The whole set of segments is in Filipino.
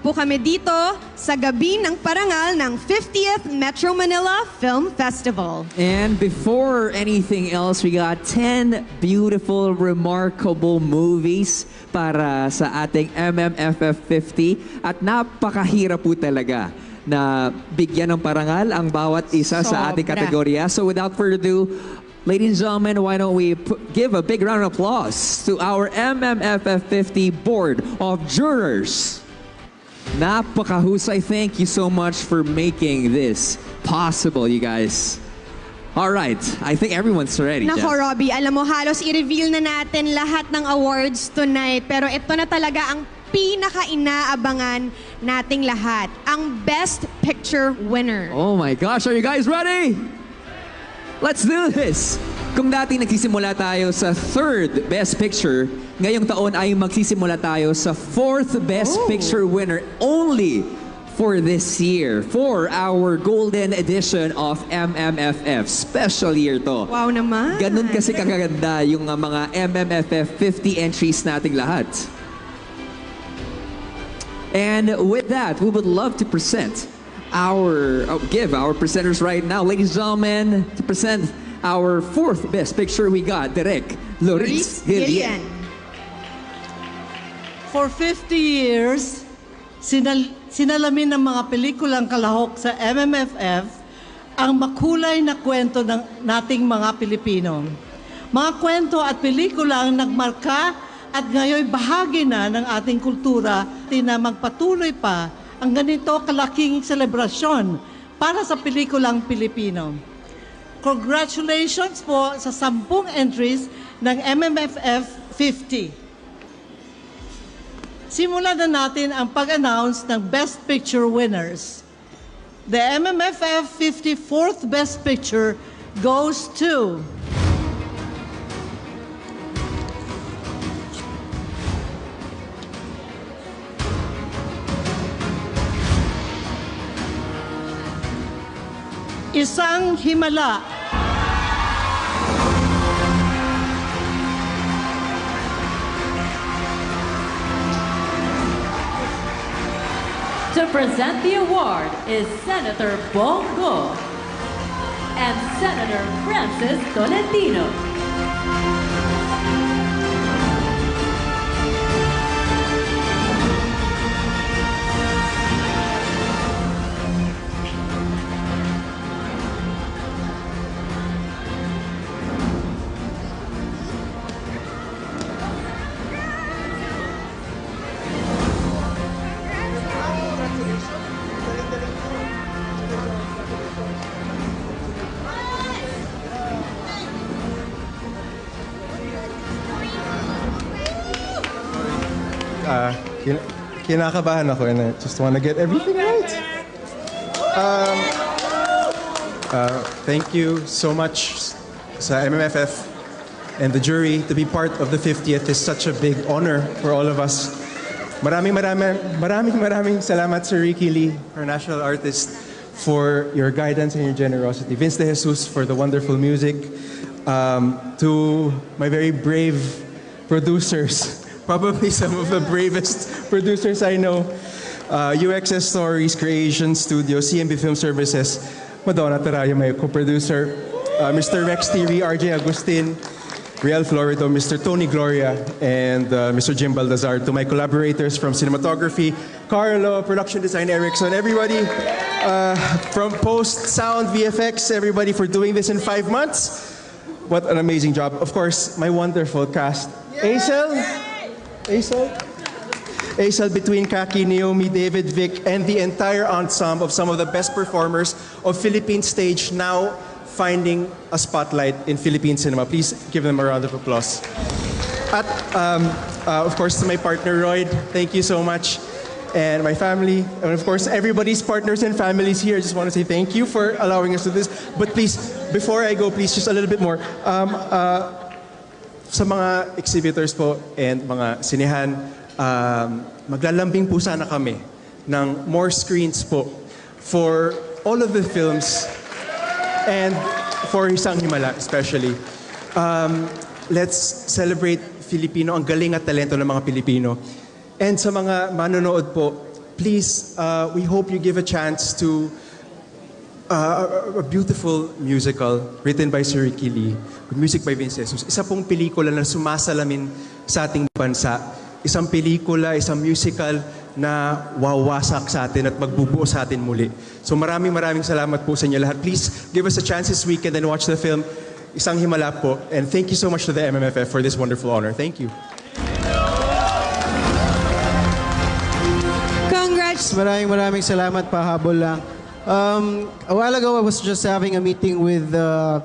po kami dito sa gabi ng parangal ng 50th Metro Manila Film Festival. And before anything else, we got 10 beautiful, remarkable movies para sa ating MMFF 50. At napakahirap po talaga na bigyan ng parangal ang bawat isa sa ating kategorya. So without further ado, ladies and gentlemen, why don't we give a big round of applause to our MMFF 50 Board of Jurors. Napakahusay. Thank you so much for making this possible, you guys. All right, I think everyone's ready. Nako, Robbie, alam mo, halos i-reveal na natin lahat ng awards tonight. Pero ito na talaga ang pinaka-inaabangan nating lahat. Ang Best Picture winner. Oh my gosh, are you guys ready? Let's do this! Kung dati nagsisimula tayo sa 3rd Best Picture, ngayong taon ay magsisimula tayo sa 4th Best Picture winner only for this year, for our golden edition of MMFF. Special year to. Wow naman! Ganun kasi kaganda yung mga MMFF 50 entries nating lahat. And with that, we would love to present give our presenters right now, ladies and gentlemen, to present our 4th Best Picture. We got Direk Loris Gillian. For 50 years, sinalamin ng mga pelikulang kalahok sa MMFF ang makulay na kwento ng nating mga Pilipino. Mga kwento at pelikula ang nagmarka at ngayon bahagi na ng ating kultura na magpatuloy pa ang ganito kalaking selebrasyon para sa pelikulang Pilipino. Congratulations po sa 10 entries ng MMFF 50. Simulan na natin ang pag-announce ng Best Picture winners. The MMFF 54th Best Picture goes to Isang Himala. To present the award is Senator Bongo and Senator Francis Tolentino. Kinakabahan ako and I just want to get everything right. Thank you so much sa MMFF and the jury to be part of the 50th is such a big honor for all of us. Maraming salamat Sir Ricky Lee, our national artist, for your guidance and your generosity. Vince De Jesus for the wonderful music. To my very brave producers, probably some of the bravest producers I know. UXS Stories, Creation Studio, CMB Film Services, Madonna Tarayo, my co-producer, Mr. Rex TV, RJ Agustin, Real Florido, Mr. Tony Gloria, and Mr. Jim Baldazar. To my collaborators from cinematography, Carlo, production design, Erickson, everybody from post, sound, VFX, everybody for doing this in 5 months. What an amazing job. Of course, my wonderful cast. Aisel between Kaki, Naomi, David, Vic, and the entire ensemble of some of the best performers of Philippine stage now finding a spotlight in Philippine cinema. Please give them a round of applause. At, of course, to my partner, Royd, thank you so much. And my family, and of course, everybody's partners and families here. I just want to say thank you for allowing us to do this. But please, before I go, please, just a little bit more. Sa mga exhibitors po and mga sinehan, maglalambing po sana kami ng more screens po for all of the films and for Isang Himala especially. Let's celebrate Filipino, ang galing at talento ng mga Pilipino. And sa mga manonood po, please, we hope you give a chance to a beautiful musical written by Sir Ricky Lee, with music by Vince Jesus. Isa pong pelikula na sumasalamin sa ating bansa. Isang pelikula, isang musical na wawasak sa atin at magbubuo sa atin muli. So maraming salamat po sa inyo lahat. Please give us a chance this weekend and watch the film Isang Himala po. And thank you so much to the MMFF for this wonderful honor. Thank you. Congrats! Maraming salamat, pahabol lang. A while ago, I was just having a meeting with the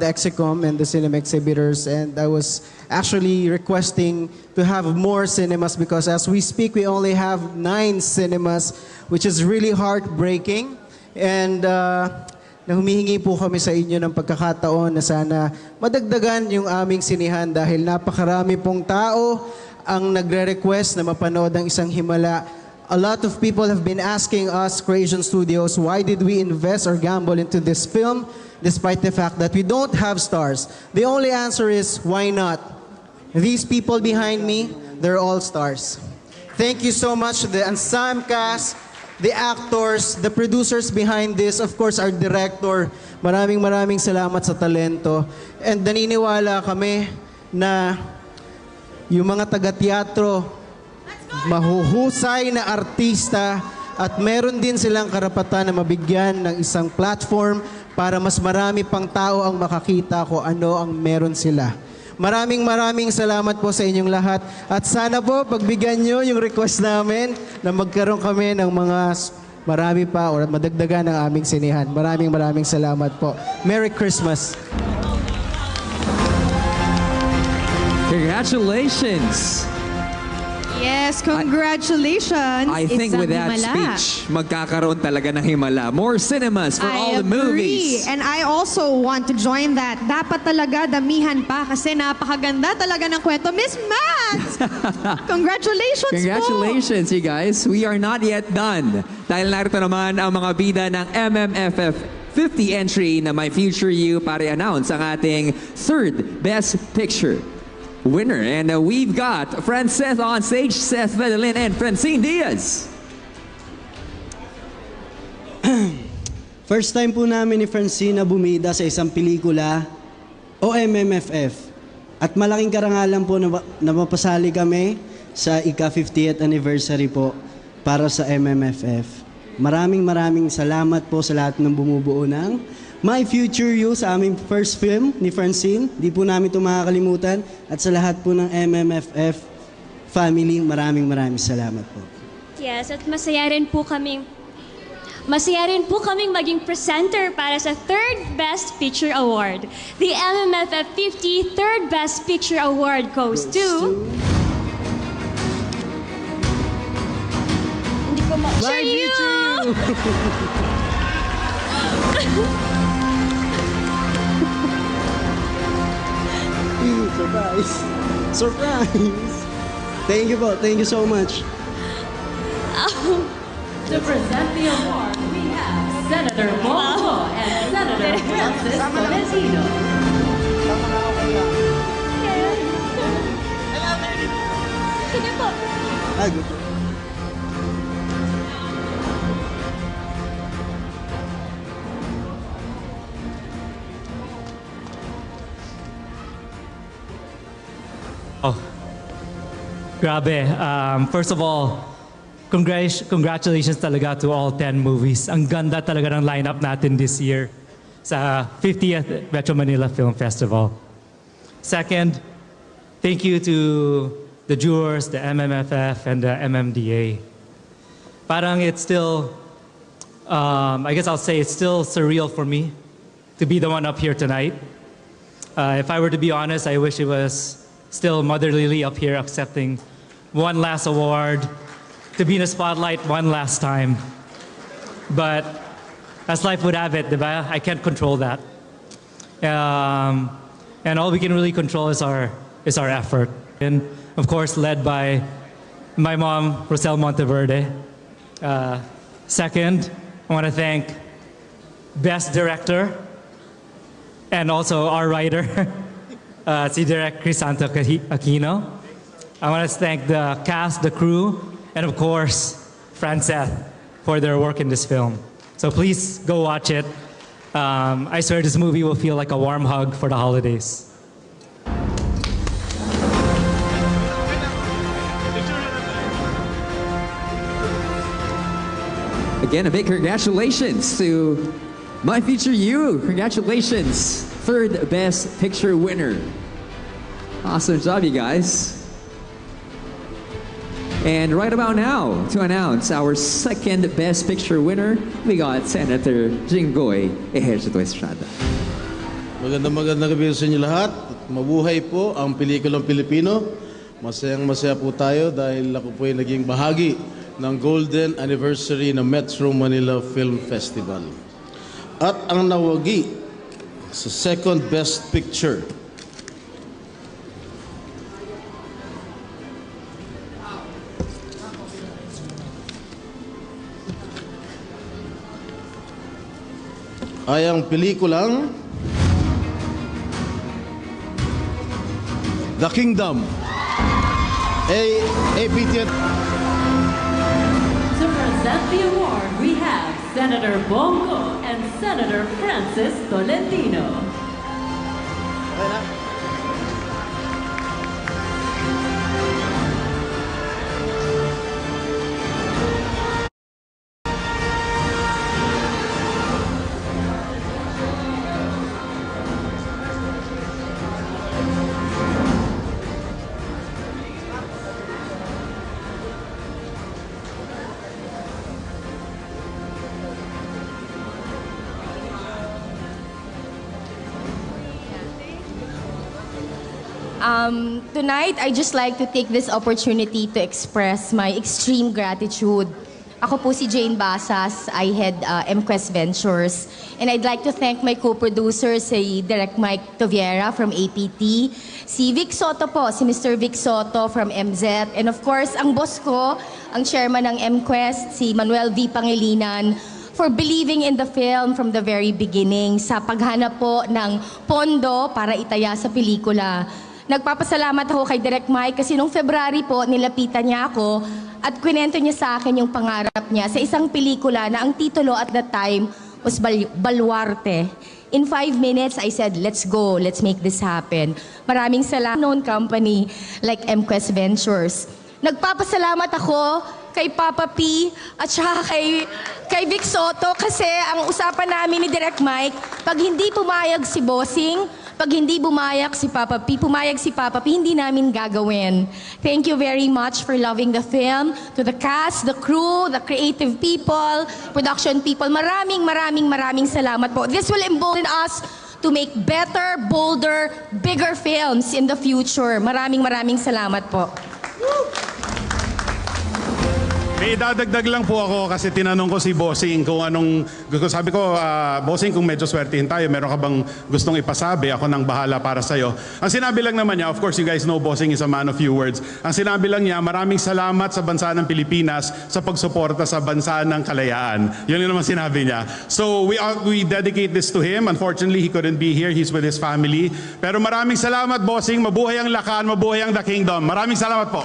Execom and the cinema exhibitors, and I was actually requesting to have more cinemas because as we speak, we only have 9 cinemas, which is really heartbreaking. And humihingi po kami sa inyo ng pagkakataon na sana madagdagan yung aming sinihan dahil napakarami pong tao ang nagre-request na mapanood ang Isang Himala. A lot of people have been asking us, Creation Studios, why did we invest or gamble into this film despite the fact that we don't have stars? The only answer is, why not? These people behind me, they're all stars. Thank you so much to the ensemble cast, the actors, the producers behind this, of course, our director. Maraming salamat sa talento. And naniniwala kami na yung mga taga-teatro, mahuhusay na artista at meron din silang karapatan na mabigyan ng isang platform para mas marami pang tao ang makakita kung ano ang meron sila. Maraming salamat po sa inyong lahat at sana po pagbigyan nyo yung request namin na magkaroon kami ng mga marami pa o madagdagan ng aming sinihan. Maraming salamat po. Merry Christmas! Congratulations! Yes, congratulations. I think Isang with that Himala. speech, magkakaroon talaga ng himala. More cinemas for all the movies. And I also want to join that. Dapat talaga damihan pa kasi napakaganda talaga ng kwento. Miss Mads! Congratulations Congratulations, you guys. We are not yet done. Dahil narito naman ang mga bida ng MMFF 50 entry na My Future You para i-announce ang ating third Best Picture winner. And we've got Franceth on stage, Seth Vedelin and Francine Diaz. First time po namin ni Francine na bumida sa isang pelikula o MMFF. At malaking karangalan po na mapasali kami sa ika-50th anniversary po para sa MMFF. Maraming salamat po sa lahat ng bumubuo ng My Future You sa aming first film ni Francine. Di po namin ito makakalimutan. At sa lahat po ng MMFF family, maraming salamat po. Yes, at masaya rin po kaming maging presenter para sa Third Best Picture Award. The MMFF 50 Third Best Picture Award goes to... Hindi ko My Future You! Surprise! Thank you po. Thank you so much. To present the award, we have Senator Bongo and Senator Francis Tolentino. Sige po. Good. Oh, grabe. First of all, congratulations talaga to all 10 movies. Ang ganda talaga ng lineup natin this year sa 50th Metro Manila Film Festival. Second, thank you to the jurors, the MMFF, and the MMDA. Parang it's still, I guess I'll say it's still surreal for me to be the one up here tonight. If I were to be honest, I wish it was still Mother Lily up here accepting one last award, to be in the spotlight one last time. But as life would have it, diba? I can't control that. And all we can really control is our effort. And of course, led by my mom, Rosel Monteverde. Second, I want to thank Best Director and also our writer, si Direk Crisanto Aquino. I want to thank the cast, the crew, and of course, Franceth for their work in this film. So please go watch it. I swear this movie will feel like a warm hug for the holidays. Again, a big congratulations to My Future You. Congratulations, third Best Picture winner. Awesome job, you guys. And right about now, to announce our second Best Picture winner, we got Senator Jinggoy Ejercito Estrada. Magandang gabi sa inyo lahat. At mabuhay po ang pelikulang Pilipino. Masayang-masaya po tayo dahil ako po ay naging bahagi ng Golden Anniversary ng Metro Manila Film Festival. At ang nawagi sa second Best Picture ay ang pelikulang The Kingdom. APT. To present the award, we have Senator Bongo and Senator Francis Tolentino. Tonight, I just like to take this opportunity to express my extreme gratitude. Ako po si Jane Basas. I head MQuest Ventures. And I'd like to thank my co-producers, si Direk Mike Toviera from APT, si Vic Soto po, si Mr. Vic Soto from MZ, and of course, ang boss ko, ang chairman ng MQuest, si Manuel V. Pangilinan, for believing in the film from the very beginning, sa paghanap po ng pondo para itaya sa pelikula. Nagpapasalamat ako kay Direk Mike kasi nung February po, nilapitan niya ako at kwento niya sa akin yung pangarap niya sa isang pelikula na ang titulo at that time was Baluarte. In 5 minutes, I said, let's go, let's make this happen. Maraming salamat known company like MQuest Ventures. Nagpapasalamat ako kay Papa P at saka kay Vic Soto kasi ang usapan namin ni Direk Mike, pag hindi pumayag si Bossing, pag hindi pumayag si Papa P, hindi namin gagawin. Thank you very much for loving the film, to the cast, the crew, the creative people, production people. Maraming salamat po. This will embolden us to make better, bolder, bigger films in the future. Maraming salamat po. May idadagdag lang po ako kasi tinanong ko si Bossing kung anong gusto. Sabi ko, Bossing, kung medyo swertihin tayo, meron ka bang gustong ipasabi? Ako nang bahala para sa'yo. Ang sinabi lang naman niya, of course you guys know Bossing is a man of few words. Ang sinabi lang niya, maraming salamat sa bansa ng Pilipinas sa pagsuporta sa bansa ng kalayaan. Yun yung naman sinabi niya. So we dedicate this to him. Unfortunately, he couldn't be here. He's with his family. Pero maraming salamat, Bossing. Mabuhay ang Lakan, mabuhay ang The Kingdom. Maraming salamat po.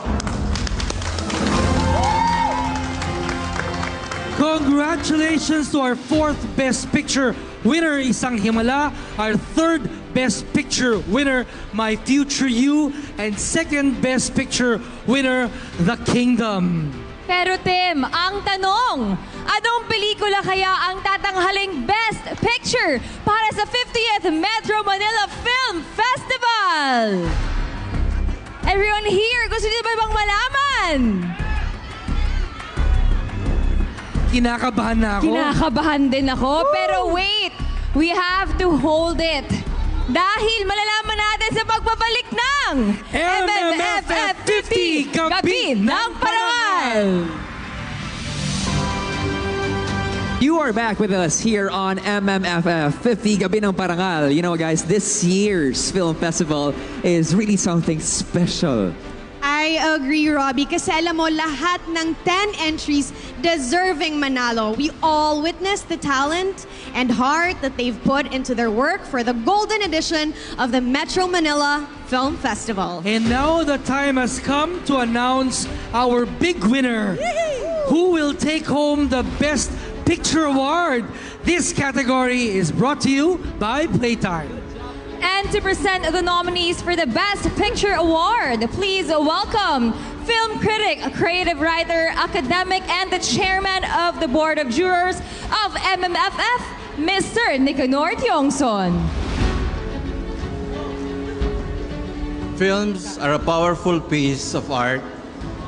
Congratulations to our fourth Best Picture winner, Isang Himala, our third Best Picture winner, My Future You, and second Best Picture winner, The Kingdom. Pero Tim, ang tanong, anong pelikula kaya ang tatanghaling Best Picture para sa 50th Metro Manila Film Festival? Everyone here, gusto niyo ba bang malaman? Kinakabahan na ako. Kinakabahan din ako. Woo! Pero wait, we have to hold it. Dahil malalaman natin sa pagbabalik ng MMFF 50 Gabi ng Parangal. You are back with us here on MMFF 50 Gabi ng Parangal. You know guys, this year's film festival is really something special. I agree, Robbie, kasi alam mo, lahat ng 10 entries deserving manalo. We all witnessed the talent and heart that they've put into their work for the golden edition of the Metro Manila Film Festival. And now the time has come to announce our big winner. who will take home the Best Picture Award. This category is brought to you by Playtime. And to present the nominees for the Best Picture Award, please welcome film critic, creative writer, academic, and the chairman of the Board of Jurors of MMFF, Mr. Nicanor Tiongson. Films are a powerful piece of art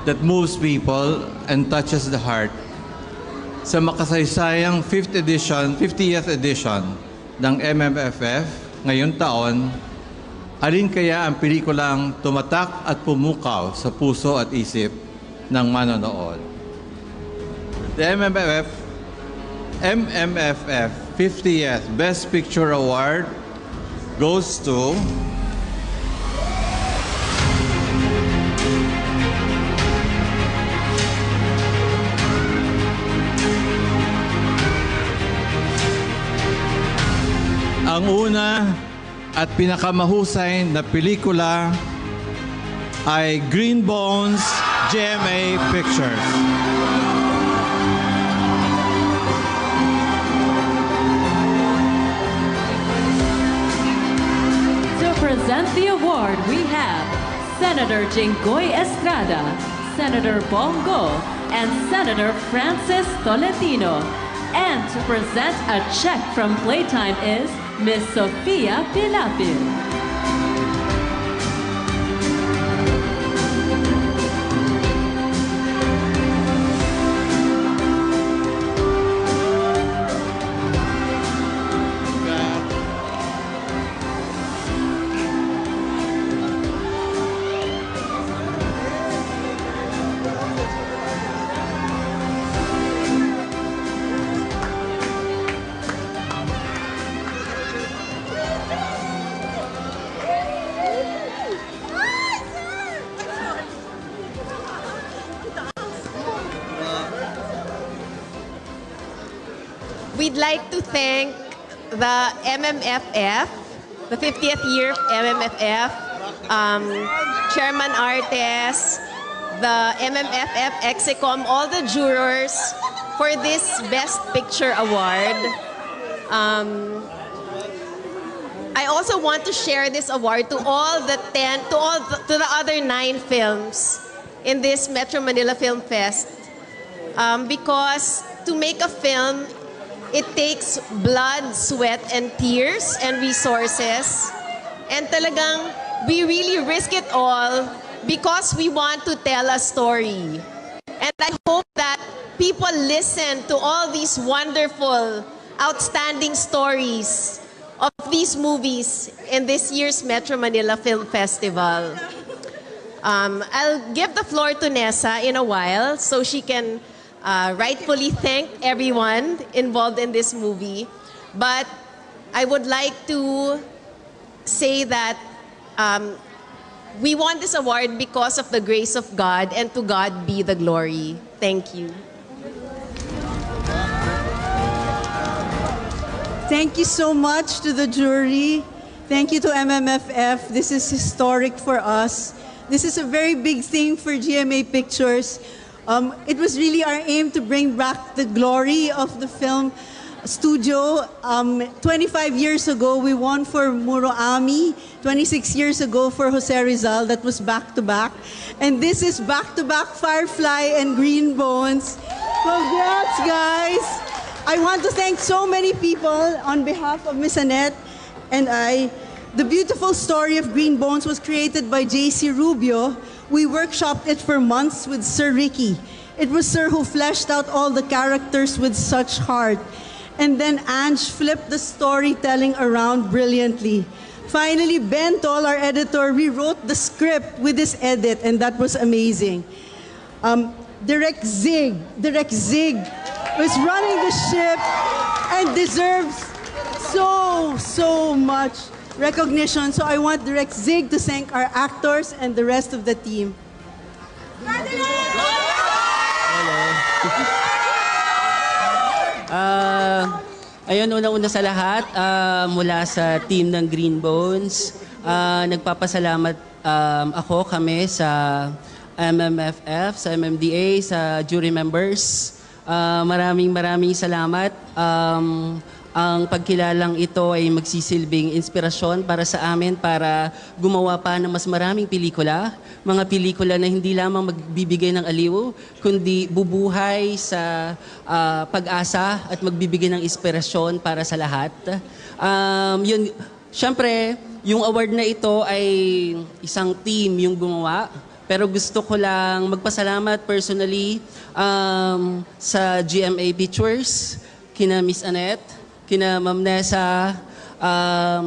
that moves people and touches the heart. Sa makasaysayang 50th edition ng MMFF ngayong taon, alin kaya ang pelikulang tumatak at pumukaw sa puso at isip ng manonood? The MMFF 50th Best Picture Award goes to ang una at pinakamahusay na pelikula ay Green Bones, GMA Pictures. To present the award, we have Senator Jinggoy Estrada, Senator Bongo, and Senator Francis Tolentino. And to present a check from Playtime is Miss Sofia Pilapil. We'd like to thank the MMFF, the 50th year of MMFF, Chairman Artes, the MMFF Execom, all the jurors for this Best Picture Award. I also want to share this award to all the other 9 films in this Metro Manila Film Fest, because to make a film, it takes blood, sweat, and tears and resources. And talagang, we really risk it all because we want to tell a story. And I hope that people listen to all these wonderful, outstanding stories of these movies in this year's Metro Manila Film Festival. I'll give the floor to Nessa in a while so she can rightfully thank everyone involved in this movie. But I would like to say that we won this award because of the grace of God, and to God be the glory. Thank you. Thank you so much to the jury. Thank you to MMFF. This is historic for us. This is a very big thing for GMA Pictures. It was really our aim to bring back the glory of the film studio. 25 years ago, we won for Muro Ami. 26 years ago for Jose Rizal. That was back-to-back. And this is back-to-back Firefly and Green Bones. Congrats, guys! I want to thank so many people on behalf of Miss Annette and I. The beautiful story of Green Bones was created by J.C. Rubio. We workshopped it for months with Sir Ricky. It was Sir who fleshed out all the characters with such heart. And then Ange flipped the storytelling around brilliantly. Finally, Ben Toll, our editor, rewrote the script with his edit, and that was amazing. Direct Zig was running the ship and deserves so much recognition. So I want Direct Zig to thank our actors and the rest of the team. Ayun, una-una sa lahat, mula sa team ng Green Bones, nagpapasalamat kami sa MMFF, sa MMDA, sa jury members. Maraming salamat. Ang pagkilalang ito ay magsisilbing inspirasyon para sa amin para gumawa pa ng mas maraming pelikula. Mga pelikula na hindi lamang magbibigay ng aliw, kundi bubuhay sa pag-asa at magbibigay ng inspirasyon para sa lahat. Siyempre, yung award na ito ay isang team yung gumawa. Pero gusto ko lang magpasalamat personally sa GMA Pictures, kina Miss Annette, kina Ma'am Nessa,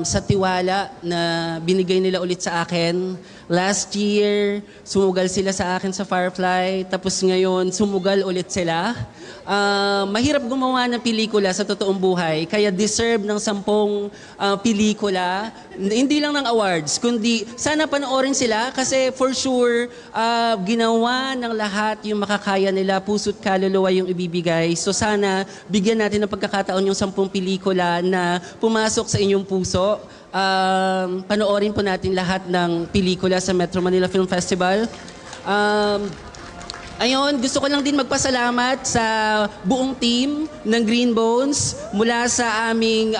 sa tiwala na binigay nila ulit sa akin. Last year, sumugal sila sa akin sa Firefly, tapos ngayon, sumugal ulit sila. Mahirap gumawa ng pelikula sa totoong buhay, kaya deserve ng 10 pelikula, hindi lang ng awards, kundi sana panoorin sila kasi for sure, ginawa ng lahat yung makakaya nila, puso't kaluluwa yung ibibigay. So sana bigyan natin ng pagkakataon yung 10 pelikula na pumasok sa inyong puso. Panoorin po natin lahat ng pelikula sa Metro Manila Film Festival. Ayun, gusto ko lang din magpasalamat sa buong team ng Green Bones mula sa aming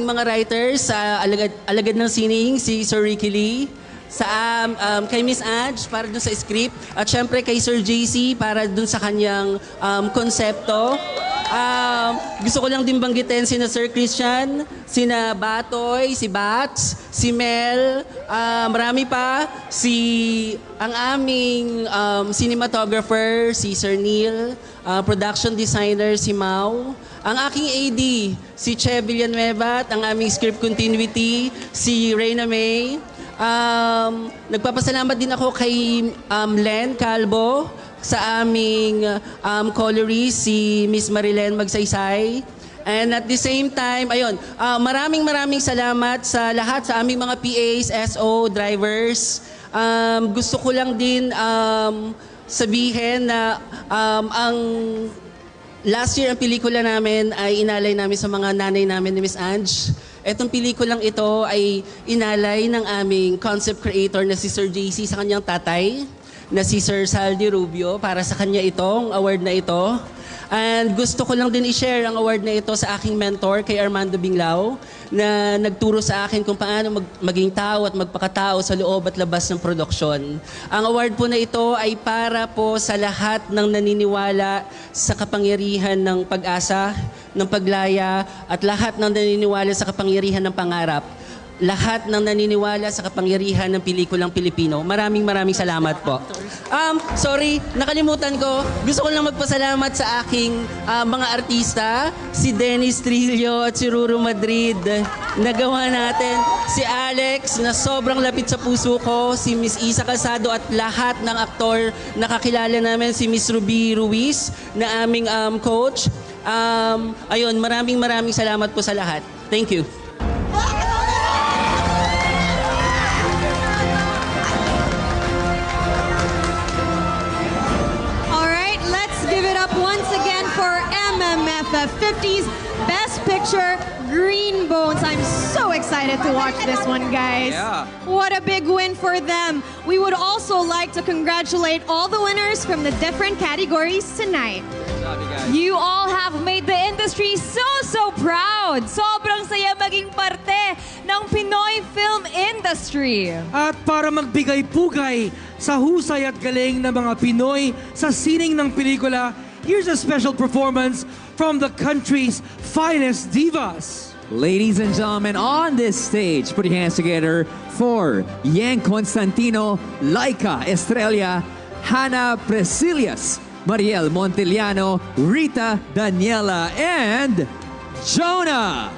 mga writers, sa alagad ng sining, si Sir Ricky Lee, kay Miss Ange para dun sa script, at syempre kay Sir JC para dun sa kanyang konsepto. Gusto ko lang din banggitin sina Sir Christian, sina Batoy, si Bats, si Mel, marami pa, ang aming cinematographer, si Sir Neil, production designer, si Mau, ang aking AD, si Che Villanueva, at ang aming script continuity, si Reyna May. Nagpapasalamat din ako kay Len Calvo, sa aming colorist, si Miss Marilyn Magsaysay. And at the same time, ayun, maraming salamat sa lahat, sa aming mga PAs, SO, drivers. Gusto ko lang din sabihin na ang last year ang pelikula namin ay inalay namin sa mga nanay namin ni Miss Ange. Etong pelikulang ito ay inalay ng aming concept creator na si Sir JC sa kanyang tatay, na si Sir Saldi Rubio, para sa kanya itong award na ito. And gusto ko lang din i-share ang award na ito sa aking mentor, kay Armando Binglao, na nagturo sa akin kung paano maging tao at magpakatao sa loob at labas ng produksyon. Ang award po na ito ay para po sa lahat ng naniniwala sa kapangyarihan ng pag-asa, ng paglaya, at lahat ng naniniwala sa kapangyarihan ng pangarap. Lahat ng naniniwala sa kapangyarihan ng pelikulang Pilipino. Maraming salamat po. Sorry, nakalimutan ko. Gusto ko lang magpasalamat sa aking mga artista, si Dennis Trillo at si Ruru Madrid. Nagawa natin si Alex na sobrang lapit sa puso ko, si Miss Isa Calzado at lahat ng aktor na kakilala namin, si Miss Ruby Ruiz na aming coach. Ayun, maraming salamat po sa lahat. Thank you. MMFF 50's Best Picture, Green Bones. I'm so excited to watch this one, guys. Yeah. What a big win for them. We would also like to congratulate all the winners from the different categories tonight. You all have made the industry so proud. Sobrang saya maging parte ng Pinoy film industry. At para magbigay-pugay sa husay at galing ng mga Pinoy sa sining ng pelikula, here's a special performance from the country's finest divas. Ladies and gentlemen, on this stage, put your hands together for Yang Constantino, Laika Estrella, Hannah Presilias, Mariel Montellano, Rita Daniela, and Jonah.